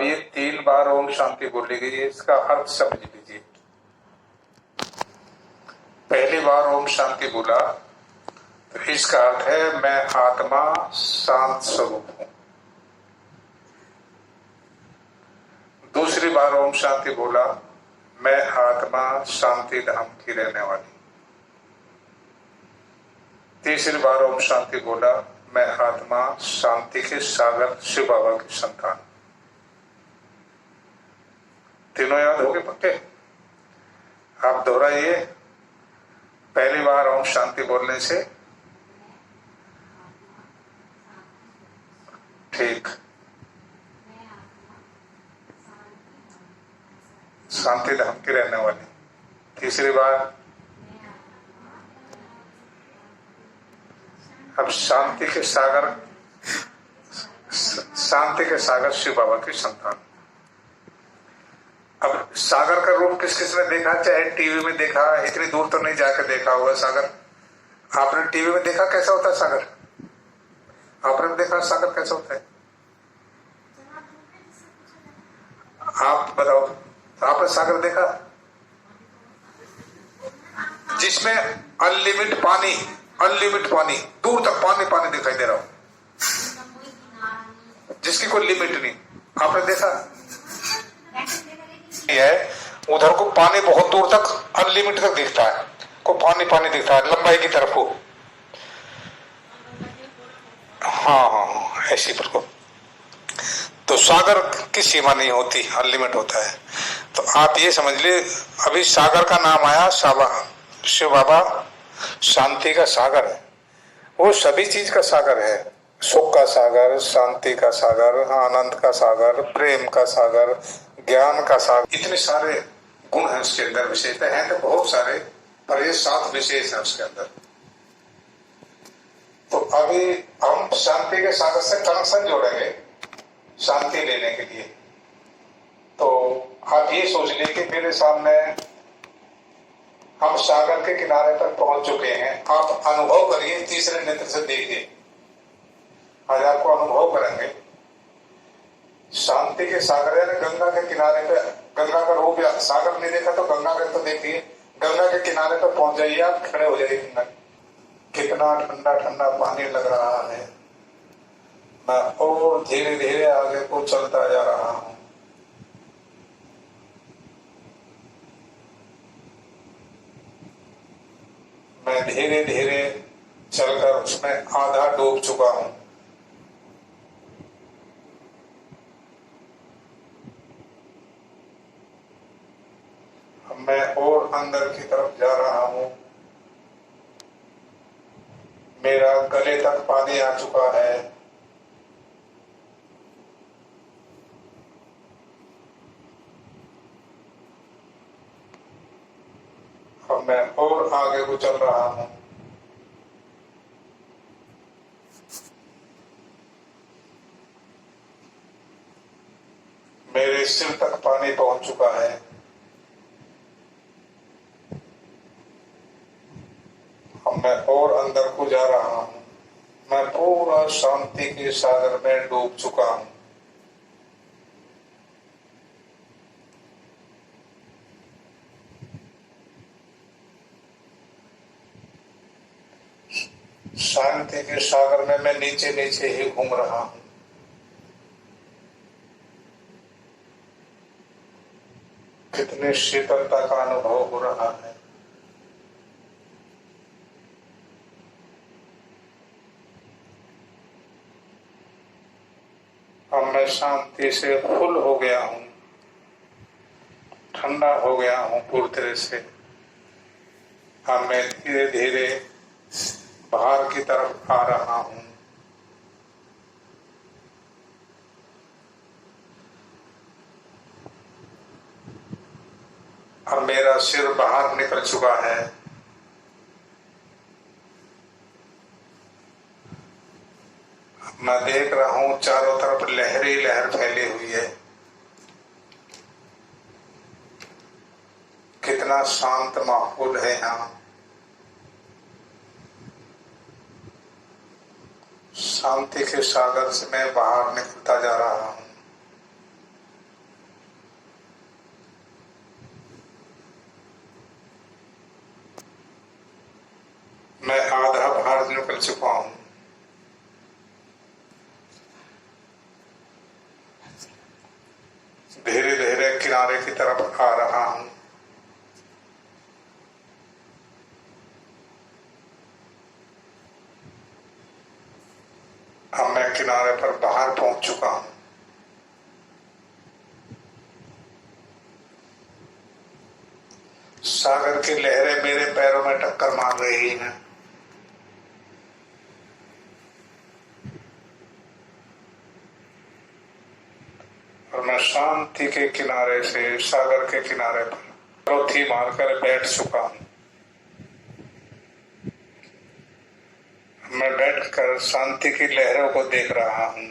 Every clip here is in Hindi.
अब ये 3 बार ओम शांति बोली गई है, इसका अर्थ समझ लीजिए। पहली बार ओम शांति बोला तो इसका अर्थ है मैं आत्मा शांत स्वरूप हूं। दूसरी बार ओम शांति बोला मैं आत्मा शांति धाम की रहने वाली। तीसरी बार ओम शांति बोला मैं आत्मा शांति के सागर शिव बाबा की संतान। तीनों याद हो गए पक्के? आप दोहराइए। पहली बार ओम शांति बोलने से ठीक, शांति धाम की रहने वाली। तीसरी बार अब शांति के सागर शिव बाबा की संतान। अब सागर का रूप किस किस ने देखा? चाहे टीवी में देखा, इतनी दूर तो नहीं जाकर देखा होगा सागर। आपने टीवी में देखा कैसा होता है सागर? आपने देखा सागर कैसा होता है? आप बताओ, आपने सागर देखा जिसमें अनलिमिट पानी, दूर तक पानी पानी दिखाई दे रहा हो, जिसकी कोई लिमिट नहीं? आपने देखा है? उधर को पानी बहुत दूर तक अनलिमिट तक दिखता है, को पानी पानी दिखता है लंबाई की तरफ को। हाँ ऐसी पर को तो सागर की सीमा नहीं होती, अनलिमिट होता है। तो आप ये समझ ले, अभी सागर का नाम आया, शिव बाबा शांति का सागर है। वो सभी चीज का सागर है, सुख का सागर, शांति का सागर, आनंद का सागर, प्रेम का सागर, ज्ञान का सागर। इतने सारे गुण हैं उसके अंदर, विशेषता है तो बहुत सारे, पर ये 7 विशेष है उसके अंदर। तो अभी हम शांति के सागर से कनेक्शन जोड़ेंगे शांति लेने के लिए। तो आप ये सोच लें कि मेरे सामने हम सागर के किनारे पर पहुंच चुके हैं। आप अनुभव करिए, तीसरे नेत्र से देखिए, आज आपको अनुभव करेंगे शांति के सागर यानी गंगा के किनारे पे। गंगा का रूप या सागर नहीं देखा तो गंगा का तो देखिए। गंगा के किनारे पर पहुंच जाइए, आप खड़े हो जाइए। कितना ठंडा ठंडा पानी लग रहा है। मैं और धीरे धीरे आगे को चलता जा रहा हूं। मैं धीरे धीरे चलकर उसमें आधा डूब चुका हूं। मैं और अंदर की तरफ जा रहा हूं। मेरा गले तक पानी आ चुका है। अब मैं और आगे को चल रहा हूं। मेरे सिर तक पानी पहुंच चुका है। अब मैं और अंदर को जा रहा हूं। मैं पूरा शांति के सागर में डूब चुका हूं। शांति के सागर में मैं नीचे नीचे ही घूम रहा हूं। कितने शीतलता का अनुभव हो रहा है। अब मैं शांति से फुल हो गया हूं, ठंडा हो गया हूं पूरी तरह से। अब मैं धीरे धीरे बाहर की तरफ आ रहा हूं। अब मेरा सिर बाहर निकल चुका है। मैं देख रहा हूं चारों तरफ लहर ही लहर फैली हुई है। कितना शांत माहौल है यहाँ। शांति के सागर से मैं बाहर निकलता जा रहा हूं। मैं आधा बाहर निकल चुका हूं। धीरे धीरे किनारे की तरफ आ रहा हूं। अब मैं किनारे पर बाहर पहुंच चुका हूं। सागर की लहरें मेरे पैरों में टक्कर मार रही हैं। और मैं शांति के किनारे से सागर के किनारे पर परोथी मारकर बैठ चुका हूं। मैं बैठकर शांति की लहरों को देख रहा हूं।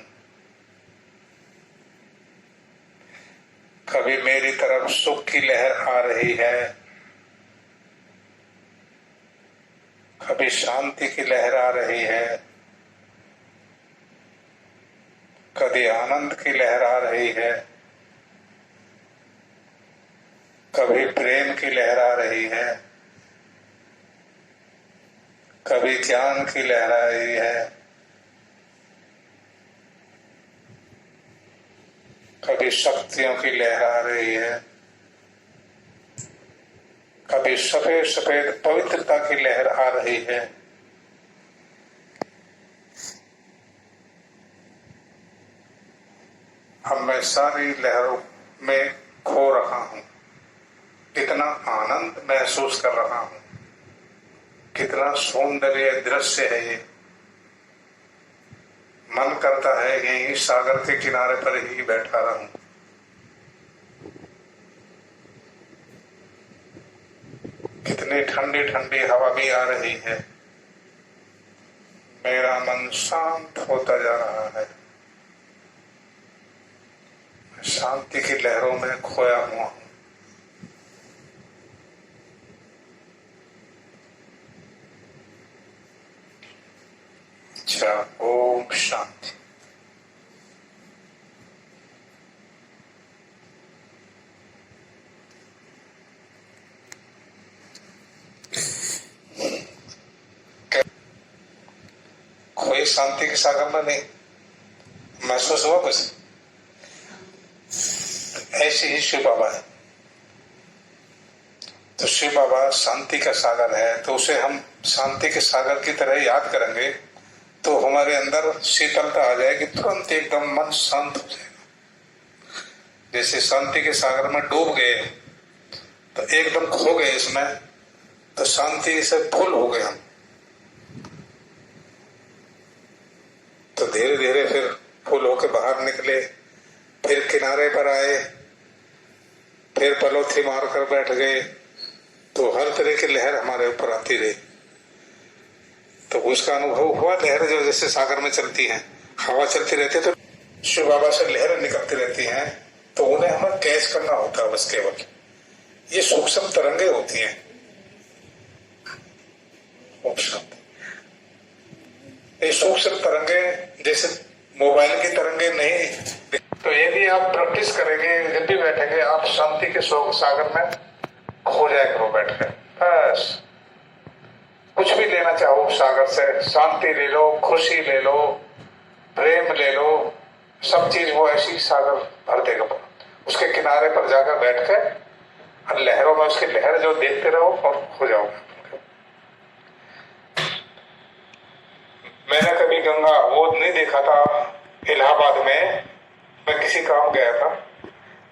कभी मेरी तरफ सुख की लहर आ रही है, कभी शांति की लहर आ रही है, कभी आनंद की लहर आ रही है, कभी प्रेम की लहर आ रही है, कभी ज्ञान की लहर आ रही है, कभी शक्तियों की लहर आ रही है, कभी सफेद सफेद पवित्रता की लहर आ रही है। अब मैं सारी लहरों में खो रहा हूं। कितना आनंद महसूस कर रहा हूं, कितना सौंदर्य दृश्य है ये। मन करता है यहीं सागर के किनारे पर ही बैठा रहूं। कितनी ठंडी ठंडी हवा भी आ रही है। मेरा मन शांत होता जा रहा है। शांति की लहरों में खोया हुआ हूं। अच्छा, ओम शांति। कोई शांति के सागर में नहीं महसूस हुआ कुछ? ऐसे ही शिव बाबा है। तो शिव बाबा शांति का सागर है, तो उसे हम शांति के सागर की तरह याद करेंगे तो हमारे अंदर शीतलता आ जाएगी, तुरंत एकदम मन शांत हो जाएगा। जैसे शांति के सागर में डूब गए तो एकदम खो गए इसमें, तो शांति से फुल हो गए हम। तो धीरे धीरे फिर फुल होके बाहर निकले, फिर किनारे पर आए, फिर पलोथी मारकर बैठ गए। तो हर तरह की लहर हमारे ऊपर आती रही। तो उसका अनुभव हुआ, लहर जो जैसे सागर में चलती है, हवा चलती रहती है तो शिव बाबा से लहरें निकलती रहती हैं, तो उन्हें हमें कैच करना होता है बस केवल। ये सूक्ष्म तरंगे होती हैं। ये सूक्ष्म तरंगे जैसे मोबाइल की तरंगे नहीं। तो ये भी आप प्रैक्टिस करेंगे, जब भी बैठेंगे आप शांति के सागर में खो जाया करो बैठकर। बस कुछ भी लेना चाहो सागर से, शांति ले लो, खुशी ले लो, प्रेम ले लो, सब चीज वो ऐसी सागर भर देगा। उसके किनारे पर जाकर बैठ के और लहरों में उसकी लहर जो देखते रहो और खो जाओगे। मैंने कभी गंगा वो नहीं देखा था। इलाहाबाद में मैं किसी काम गया था,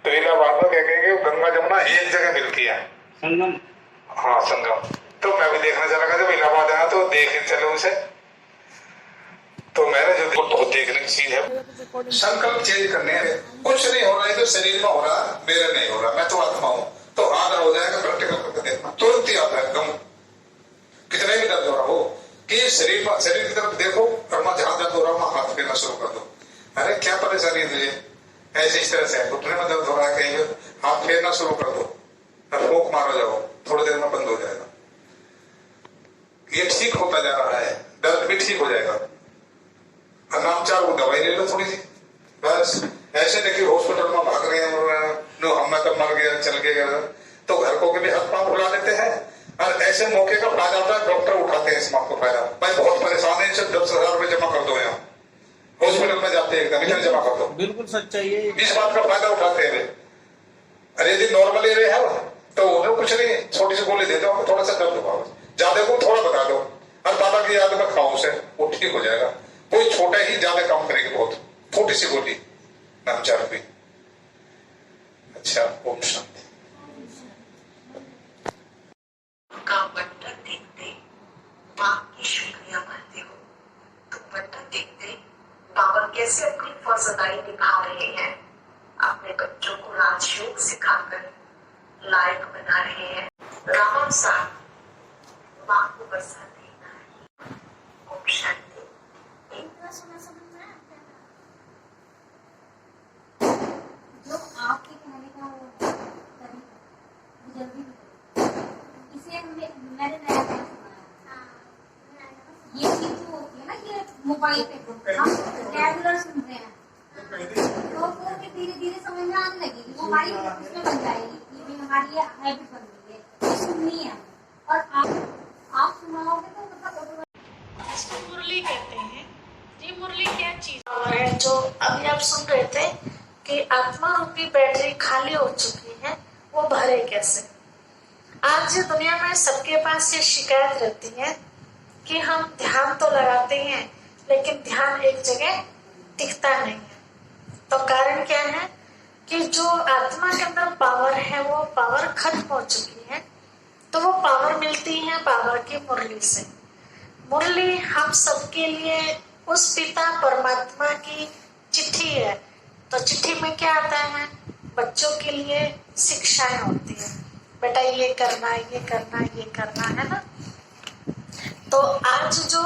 तो इलाहाबाद में क्या कहेंगे गंगा जमुना एक जगह मिलती है, संगम। हाँ संगम। तो मैं भी देखना चला गया, जब इलाहाबाद आया तो देख चलो उसे। तो मैंने जो बहुत देखने की चीज है, संकल्प चेंज करने हैं। कुछ नहीं हो रहा है तो शरीर में हो रहा, मेरे नहीं हो रहा, मैं तो आत्मा हूं। तो आदर हो जाएगा, प्रैक्टिकल करके देखना, तुरंत ही आता है गम। कितने भी दर्द हो रहा हो कि शरीर की तरफ देखो, और मैं जहां दर्द हो रहा हूं हाथ फेरना शुरू कर दो। अरे क्या परेशानी है तुझे, ऐसे इस तरह से घुटने में दर्द हो रहा है, कहीं हाथ फेरना शुरू कर दो, फूंक मारो जाओ, थोड़ी देर में बंद हो जाएगा। ये ठीक होता जा रहा है, दर्द भी ठीक हो जाएगा। नाम चार वो दवाई ले लो थोड़ी सी, बस। ऐसे नहीं कि हॉस्पिटल में भाग रहे हैं, नो हम तो मर गया, चल गया, तो घर को भी हाथ पांव फुला लेते हैं। और ऐसे मौके का फायदा होता है, डॉक्टर उठाते हैं इसमें आपको फायदा। भाई बहुत परेशान है, सिर्फ 10,000 रुपए जमा कर दो, यहाँ हॉस्पिटल में जाते हैं एकदम इधर जमा कर दो। बिल्कुल सच्चाई है। 20 बात का फायदा उठाते हैं। अरे यदि नॉर्मल एरिया है तो उन्हें कुछ नहीं, छोटी सी गोली दे दो, थोड़ा सा दर्द होगा, ज्यादा को थोड़ा बता दो, और बाबा की याद में खाओ उसे, वो ठीक हो जाएगा। कोई छोटा ही ज्यादा काम करेगी, बहुत छोटी सी गोली, नाम 4 रुपये। अच्छा, ओम शांति। का बंटन देखते बाप की शुक्रिया करते हो, तो बंटन देखते बाबा कैसे अपनी फर्जदारी निभा रहे हैं, अपने बच्चों को राजयोग सिखाकर लायक बना रहे हैं। राम साहब माँ को बरसा देना है। ओम शांति। जो आपके कहने का तरीका जल्दी इसे मैंने नया सुना। ये चीज जो होती है ना, ये मोबाइल पे हम रेगुलर सुन रहे हैं, तो फिर धीरे धीरे समझ में आने लगेगी, मोबाइल उसमें बन जाएगी, ये हमारी ये हैबिट बन गई है, ये सुननी है। और आप सुनाओगे तो मतलब इसको मुरली कहते हैं। ये मुरली क्या चीज है जो अभी आप सुन रहे थे कि आत्मा रूपी बैटरी खाली हो चुकी है, वो भरे कैसे। आज दुनिया में सबके पास ये शिकायत रहती है कि हम ध्यान तो लगाते हैं लेकिन ध्यान एक जगह टिकता नहीं है। तो कारण क्या है कि जो आत्मा के अंदर पावर है वो पावर खत्म हो चुकी है, तो वो पावर मिलती है बाबा की मुरली से। मुरली हम सबके लिए उस पिता परमात्मा की चिट्ठी है। तो चिट्ठी में क्या आता है, बच्चों के लिए शिक्षाएं होती है, बेटा ये करना ये करना ये करना है ना। तो आज जो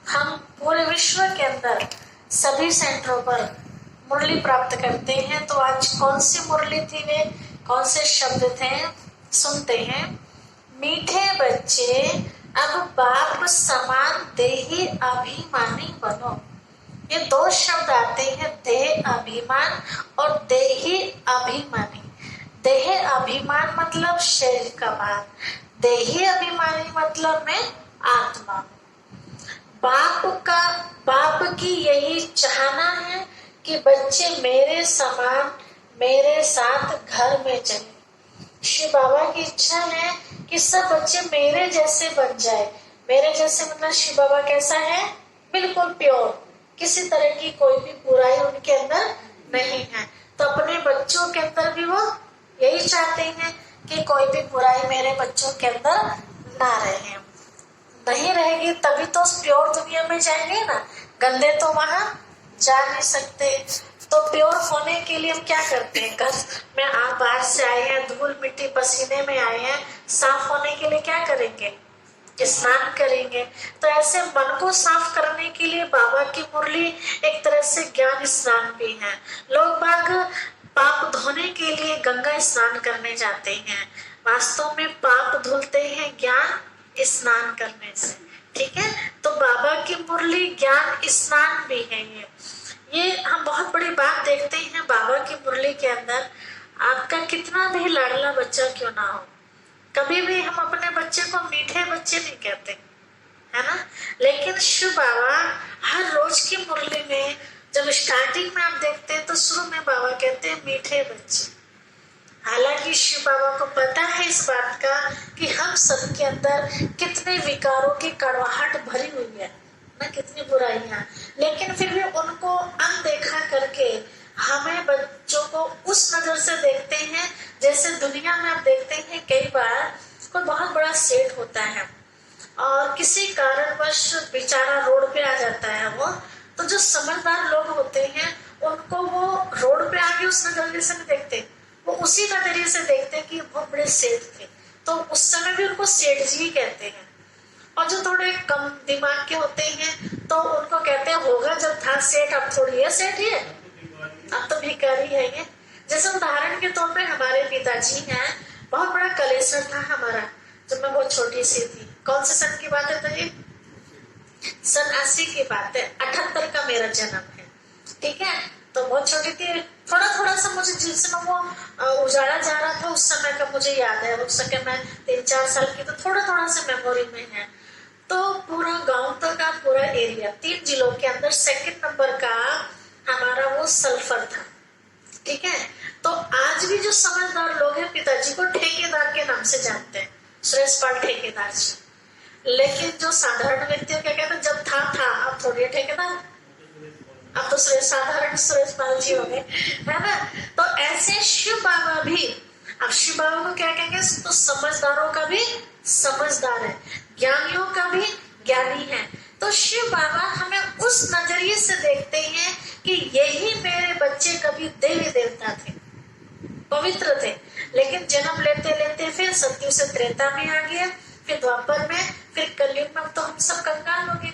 हम पूरे विश्व के अंदर सभी सेंटरों पर मुरली प्राप्त करते हैं, तो आज कौन सी मुरली थी, वे कौन से शब्द थे, सुनते हैं। मीठे बच्चे अब बाप समान देही अभिमानी बनो। ये 2 शब्द आते हैं, देह अभिमान और देही अभिमानी। देह अभिमान मतलब शरीर का भार, देही अभिमानी मतलब में आत्मा। बाप की यही चाहना है कि बच्चे मेरे समान मेरे साथ घर में चले। श्री बाबा की इच्छा है कि सब बच्चे मेरे जैसे बन जाए। मेरे जैसे मतलब श्री बाबा कैसा है, बिल्कुल प्योर, किसी तरह की कोई भी बुराई उनके अंदर नहीं है। तो अपने बच्चों के अंदर भी वो यही चाहते हैं कि कोई भी बुराई मेरे बच्चों के अंदर ना रहे। नहीं रहेगी तभी तो प्योर दुनिया में जाएंगे ना, गंदे तो वहां जा नहीं सकते। तो प्योर होने के लिए हम क्या करते हैं, घर में आप बाहर से आए हैं, धूल मिट्टी पसीने में आए हैं, साफ होने के लिए क्या करेंगे, स्नान करेंगे। तो ऐसे मन को साफ करने के लिए बाबा की मुरली एक तरह से ज्ञान स्नान भी है। लोग बाग पाप धोने के लिए गंगा स्नान करने जाते हैं, वास्तव में पाप धुलते हैं ज्ञान स्नान करने से। ठीक है, तो बाबा की मुरली ज्ञान स्नान भी है। ये हम बहुत बड़ी बात देखते हैं बाबा की मुरली के अंदर। आपका कितना भी लाडला बच्चा क्यों ना हो, कभी भी हम अपने बच्चे को मीठे बच्चे नहीं कहते, है ना। लेकिन शिव बाबा हर रोज की मुरली में जब स्टार्टिंग में आप देखते हैं तो शुरू में बाबा कहते हैं मीठे बच्चे। हालांकि शिव बाबा को पता है इस बात का कि हम सबके अंदर कितने विकारों की कड़वाहट भरी हुई है ना, कितनी बुराइयां, लेकिन फिर भी उनको अनदेखा करके हमें बच्चों को उस नजर से देखते हैं जैसे दुनिया में आप देखते हैं कई बार कोई बहुत बड़ा सेठ होता है और किसी कारणवश बेचारा रोड पे आ जाता है वो, तो जो समझदार लोग होते हैं उनको वो रोड पे आगे उस नजरिए से नहीं देखते, वो उसी नजरिए से देखते हैं कि बहुत बड़े सेठ थे, तो उस समय भी उनको सेठ जी कहते हैं। और जो थोड़े कम दिमाग के होते हैं तो उनको कहते हैं होगा जब था सेठ, अब थोड़ी है सेठ, ये अब तो भिखारी है ये। जैसे उदाहरण के तौर पे हमारे पिताजी हैं, बहुत बड़ा कलेसर था हमारा जब मैं बहुत छोटी सी थी। कौन से सन की बात है तो ये सन 80 की बात है, 78 का मेरा जन्म है। ठीक है, तो बहुत छोटी थी, थोड़ा थोड़ा सा मुझे जिस समय वो उजाड़ा जा रहा था उस समय का मुझे याद है। उस समय मैं 3-4 साल की, तो थोड़ा थोड़ा सा मेमोरी में है। तो पूरा गांव तक का पूरा एरिया 3 जिलों के अंदर सेकंड नंबर का हमारा वो सल्फर था। ठीक है, तो आज भी जो समझदार लोग हैं पिताजी को ठेकेदार के नाम से जानते हैं, सुरेश पाल ठेकेदार जी। लेकिन जो साधारण व्यक्ति क्या कहते हैं, जब था अब थोड़ी है ठेकेदार, अब तो साधारण सुरेश पाल जी हो गए, है ना। तो ऐसे शिव बाबा भी, अब शिव बाबा को क्या कहेंगे, तो समझदारों का भी समझदार है, ज्ञानियों का भी ज्ञानी है। तो शिव बाबा हमें उस नजरिए से देखते हैं कि यही मेरे बच्चे कभी देवी देवता थे, पवित्र थे, लेकिन जन्म लेते लेते फिर सतयुग से त्रेता में आ गया, फिर द्वापर में, फिर कलयुग में तो हम सब कंगाल हो गए।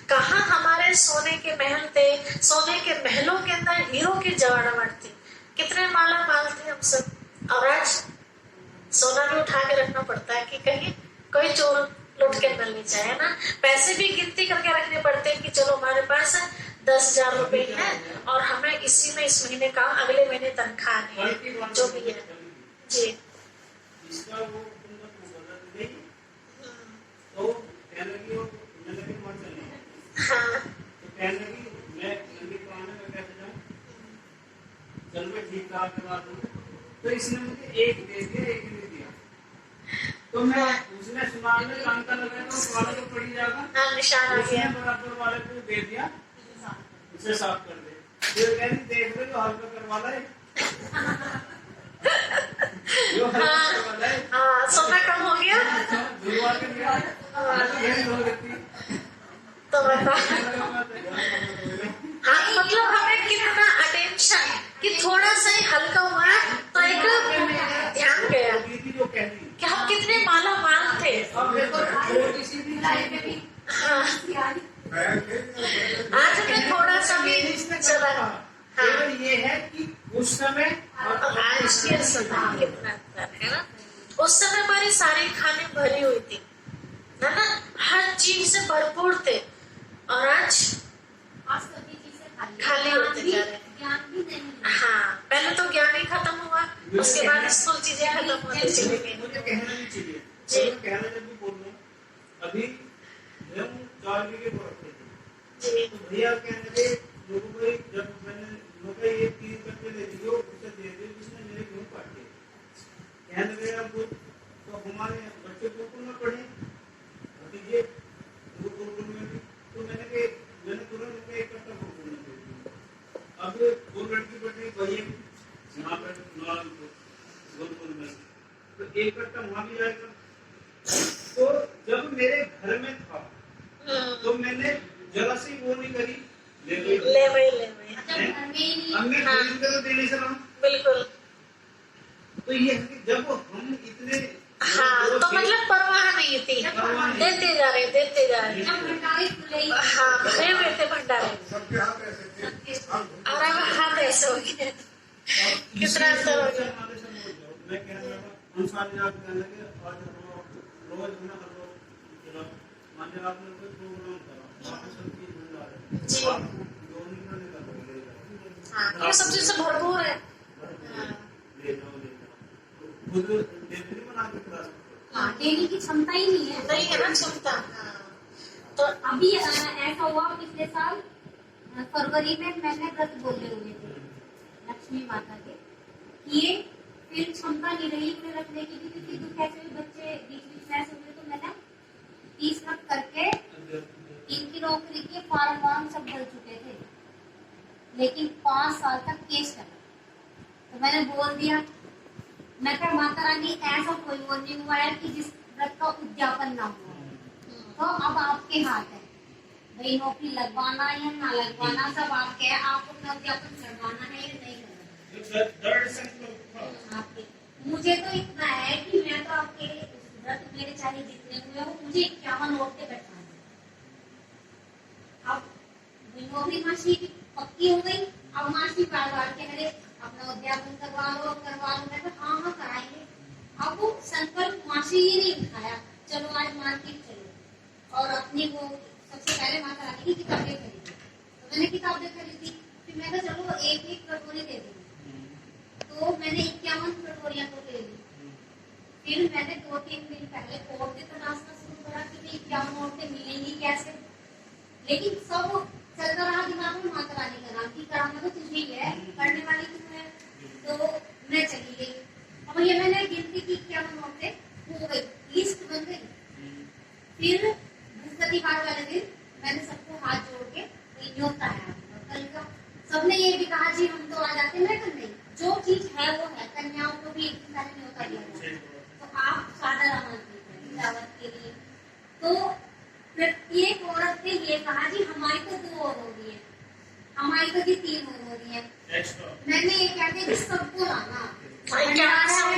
कहाँ हमारे सोने के महल थे, सोने के महलों के अंदर हीरो की जवाड़ावट थी, कितने माला माल थे हम सब। और आज सोना भी उठा के रखना पड़ता है कि कहीं कोई चोर लुट के न ले जाए ना। पैसे भी गिनती करके रखने पड़ते हैं कि चलो हमारे पास 10,000 रुपए है और हमें इसी में इस महीने का अगले महीने तनख्वाह है, जो भी है जी। इसका वो बदल गई तो कहने लगी वो नंगे मर चले। हाँ, तो कहने लगी मैं नंगे पाने में कैसे जाऊँ, चल मैं ठीक ठाक करवा दूँ। तो इसने मुझे एक दे दिया, एक नहीं दिया। तो मैं उसने सुनार में कांटा लगाया तो उस वाले को पड़ी जाएगा, हाँ निशान आ उसने गया। बराबर वाले को दे दिया, उसे साफ कर दे। फिर कहनी देख लो जो हल्का करवा लाए, जो हल्का करवा लाए, हाँ, सोना कम हो गया जुड़वा के दिया, तो यही हो गई। तो बता। हाँ, मतलब हमें कितना अटेंशन कि थोड़ा सा ही हल्का हुआ तो एक ध्यान गया कि हम कितने माला माल थे। हाँ, आज हमें थोड़ा सा भी चला। हाँ, ये है कि उस समय और आज के समय कितना अंतर है ना। उस समय हमारी सारी खाने भरी हुई थी, है ना, हर चीज से भरपूर थे, और आज खाली होते जा रहे हैं। ज्ञान भी नहीं है। हाँ, पहले तो ज्ञान ही खत्म हुआ, उसके बाद स्थूल चीजें खत्म होती चली गई। मुझे कहना नहीं चाहिए, जी। मैं कहना जब भी बोल रहा हूँ, अभी हम 4 बीघे को रखते थे, जी, तो भैया कहने लगे लोगों को, जब मैंने लोग ये 3 कट्टे दे दिए उसे दे दिए जिसने मेरे गेहूं काटे, कहने लगे अब तो हमारे बच्चे गुरुकुल में पढ़े, भतीजे गुरुकुल में भी, तो मैंने तुरंत एक कट्टा गुरुकुल में दे दिया। अब वो लड़की बढ़ रही भैया यहाँ पर गुरुकुल में, तो एक कट्टा वहां भी जाएगा। तो जब मेरे घर में था तो मैंने जरा सी वो नहीं करी, ले वही अब मैं खरीद कर देने से रहा। बिल्कुल। तो ये है कि जब हम इतने हाँ, तो मतलब परवाह नहीं थी, देते जा रहे। हाँ, भरे हुए थे भंडारे, सबके हाथ ऐसे थे। और अब हाथ ऐसे हो गए, कितना अंतर हो गया। मैं कह रहा था उन सारे आप कहने लगे आज रोज ना करो, चलो मान लीजिए आपने कोई प्रोग्राम करा, वहाँ सब चीज मिल रहा है, जी। आप 2 मिनट में निकल हाँ, ये सब चीज से भरपूर है। ले जाओ खुद डेली बना के खिला सकते हो। हाँ, देने की क्षमता ही नहीं है। नहीं है ना क्षमता। हाँ, तो अभी ऐसा हुआ पिछले साल फरवरी में मैंने व्रत बोले हुए थे लक्ष्मी माता के, किए, फिर क्षमता नहीं रही उन्हें रखने की, क्योंकि दुख कैसे भी बच्चे बीच में ऐसे हुए, तो मैंने 30 व्रत करके इनकी नौकरी के फॉर्म सब भर चुके थे, लेकिन 5 साल तक केस चला। तो मैंने बोल दिया, मैं क्या माता रानी ऐसा कोई वो नहीं हुआ है कि जिस व्रत का उद्यापन ना हुआ, तो अब आपके हाथ है भाई, नौकरी लगवाना या ना लगवाना सब आपके है, आपको अपना उद्यापन करवाना है या नहीं करवाना। आपके मुझे तो इतना है कि मैं तो आपके व्रत मेरे चाहे जितने हुए हो, मुझे 51 वोट पे बैठा है। अब नौकरी मासी पक्की हो गई, अब मासी बार के मेरे अपना उद्यापन करवा लो। मैं तो हाँ कराएंगे। अब वो संकल्प मासी ही नहीं उठाया, चलो आज मार्केट चलो और अपनी वो सबसे पहले माता रानी की किताबें खरीदी। तो मैंने किताबें खरीदी, फिर मैं कहा चलो एक कटोरी दे दी, तो मैंने 51 कटोरियां तो ले ली। फिर मैंने 2-3 दिन पहले और भी तो नाश्ता शुरू सोचा कि भाई क्या औरतें मिलेंगी कैसे, लेकिन सब चलता रहा दिमाग में माता रानी का नाम, की कराना तो तुझे ही है, करने वाली तू है। तो मैं चली गई, और ये मैंने गिनती की क्या औरतें हो गई, लिस्ट बन गई। फिर बृहस्पतिवार वाले दिन मैंने सबको हाथ जोड़ के न्योता है कल का। सबने ये भी कहा जी हम तो आ जाते, मैं कल नहीं, जो चीज है वो है, कन्याओं को भी एक दिन पहले न्योता दिया जाता है, तो आप सादर आमंत्रित हैं दावत के लिए। तो फिर एक औरत ने ये कहा जी हमारी तो 2 और हो रही है, हमारी तो जी 3 और हो रही है। मैंने ये कह दिया कि सबको लाना,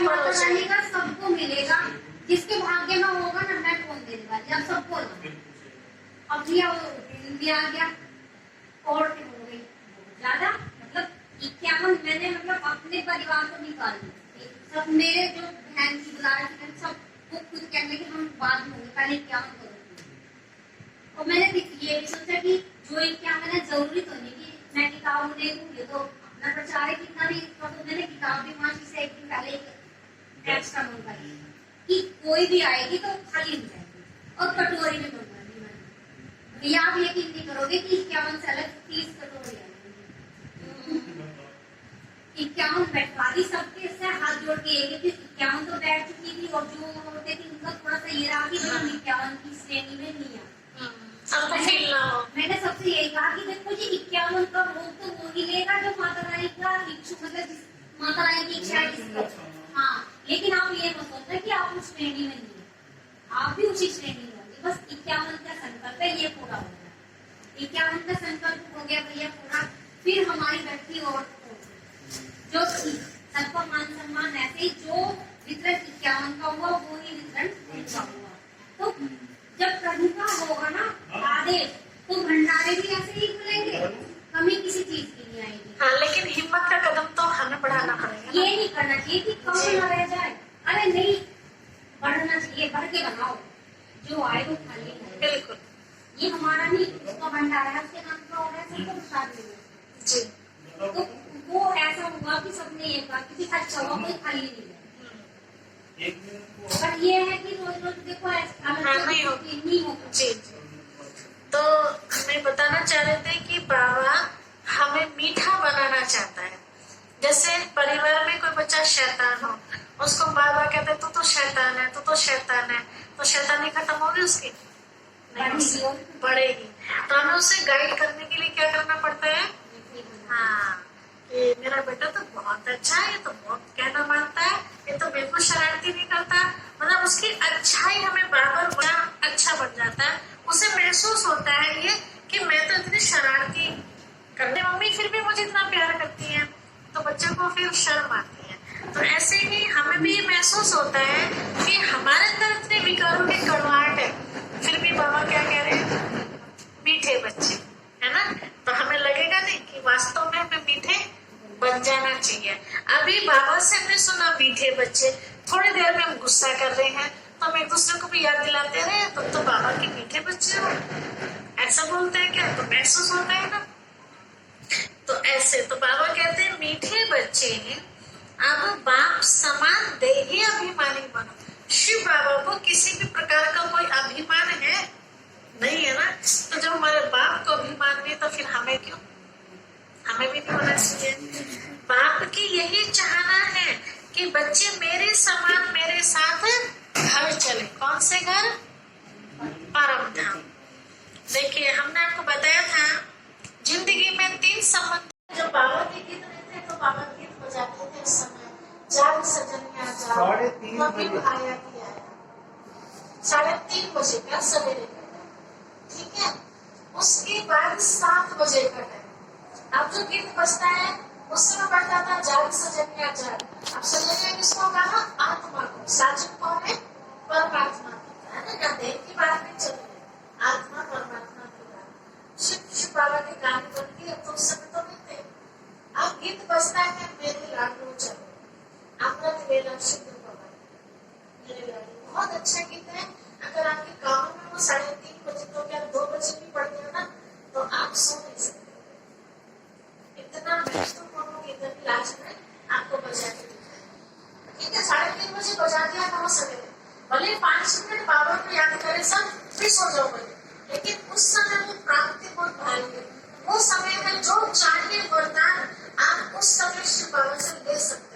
माता रानी का सबको मिलेगा, जिसके भाग्य में होगा ना मैं कौन देने वाली, अब सबको लाना। अब भैया भी आ गया, औरतें हो गई ज्यादा, मतलब 51 मैंने मतलब अपने परिवार को निकाल दी, सब मेरे जो बहन की बुला रही थी सबको खुद कहने कि हम बाद में होंगे, पहले 51 करोगे। और मैंने ये भी सोचा कि जो 51 है जरूरी तो नहीं कि मैं किताब नहीं दूँ, ये तो अपना प्रचार है कितना भी, तो मैंने किताब भी मांगी से एक दिन पहले एक्स्ट्रा मंगवाई कि कोई भी आएगी तो खाली नहीं जाएगी, और कटोरी में मंगवा दी मैंने। भैया आप यकीन नहीं करोगे कि 51 से अलग 30 कटोरी आई, 51 बैठवा दी सबके से हाथ जोड़ के, एक 51 तो बैठ चुकी थी, और जो होते थे उनका थोड़ा सा ये रहा कि हम 51 की श्रेणी में नहीं आ। मैंने सबसे यही कहा कि देखो जी 51 का भोग तो वो ही लेगा जो माता रानी का इच्छा, मतलब माता रानी की इच्छा है। हाँ, लेकिन आप ये मत सोचना कि आप उस श्रेणी में नहीं है, आप भी उसी श्रेणी में होंगे, बस 51 का संकल्प है, ये पूरा हो गया। 51 का संकल्प हो गया भैया पूरा। फिर हमारी बैठी और जो सबका मान सम्मान ऐसे ही जो वितरण 51 का हुआ वो ही वितरण उनका हुआ। तो जब प्रभु का होगा ना आदेश, तो भंडारे भी ऐसे ही खुलेंगे, कमी किसी चीज की नहीं आएगी। हाँ, लेकिन हिम्मत का कदम तो हमें बढ़ाना पड़ेगा। ये नहीं करना चाहिए कि कम न रह जाए, अरे नहीं, बढ़ना चाहिए, बढ़ के बनाओ, जो आए वो खा लेंगे। बिल्कुल, ये हमारा नहीं, उसका भंडारा है, उसके नाम का हो रहा है, सबको प्रसाद मिलेगा जी। तो वो ऐसा हुआ कि सबने ये कहा कि अच्छा हुआ कोई खाली नहीं है। पर ये है कि रोज रोज देखो ऐसा नहीं हो जी। तो हमें बताना चाह रहे थे कि बाबा हमें मीठा बनाना चाहता है। जैसे परिवार में कोई बच्चा शैतान हो, उसको बाबा कहते तू तो शैतान है, तू तो शैतान है, तो शैतानी खत्म होगी उसकी? नहीं, बढ़ेगी। तो हमें उसे गाइड करने के लिए क्या करना पड़ता है? हाँ, कि मेरा बेटा तो बहुत अच्छा है, ये तो बहुत कहना मानता है, ये तो बिल्कुल शरारती नहीं करता, मतलब उसकी अच्छाई हमें बार बड़ा अच्छा बन जाता है। उसे महसूस होता है ये कि मैं तो इतनी शरारती करने, मम्मी फिर भी मुझे इतना प्यार करती है, तो बच्चों को फिर शर्म आती है। तो ऐसे ही हमें भी ये महसूस होता है कि हमारे अंदर इतने विकारों की कड़वाहट है, फिर भी बाबा क्या कह रहे हैं? मीठे बच्चे, है ना? तो हमें लगेगा नहीं कि वास्तव में हमें मीठे बन जाना चाहिए। अभी बाबा से हमने सुना मीठे बच्चे, थोड़ी देर में हम गुस्सा कर रहे हैं, तो हम एक दूसरे को भी याद दिलाते रहे तुम तो बाबा के मीठे बच्चे हो, ऐसा बोलते हैं क्या? तो महसूस होता है ना। तो ऐसे तो बाबा कहते हैं मीठे बच्चे अब बाप समान देही अभिमानी बनो। शिव बाबा को किसी भी प्रकार का कोई अभिमान है नहीं, है ना? तो जब हमारे बाप को अभिमान नहीं तो फिर हमें क्यों? हमें भी नहीं होना चाहिए। बाप की यही चाहना है कि बच्चे मेरे समान मेरे साथ घर चले। कौन से घर? परम धाम। देखिए, हमने आपको बताया था जिंदगी में 3 संबंध। जब बाबा के गीत रहते तो बाबा गीत बजाते थे उस समय, जाग सजनिया जाओ, कभी आया कि आया, 3:30 बजे का सवेरे का, ठीक है? उसके बाद 7 बजे का टाइम, अब जो गीत बजता है उस समय बढ़ता था जाग सजनिया जाग। अब सजनिया किसको कहा? आत्मा को। साजन कौन है? परमात्मा, है ना? क्या देह की बात नहीं चल रही, आत्मा परमात्मा की बात। शिव बाबा के गाने बन गए तो उस समय तो नहीं थे। अब गीत बजता है मेरे लाडू चलो, अमृत वेला शुद्ध बाबा मेरे लाडू, बहुत अच्छा गीत है। अगर आपके गाँव में वो 3:30 बजे तो क्या 2 बजे भी पढ़ते हो ना, तो आप सो नहीं सकते। इतना महत्वपूर्ण गीत है, लास्ट में आपको बजा के दिखाया, ठीक है? 3:30 बजे बजा दिया, 9 सवेरे, भले 5 मिनट बाबा को याद कर मेरे साथ फिर सो जाओ बोले। लेकिन उस समय वो प्राप्ति बहुत भारी है। वो समय में जो चाहिए वरदान आप उस समय शिव बाबा से ले सकते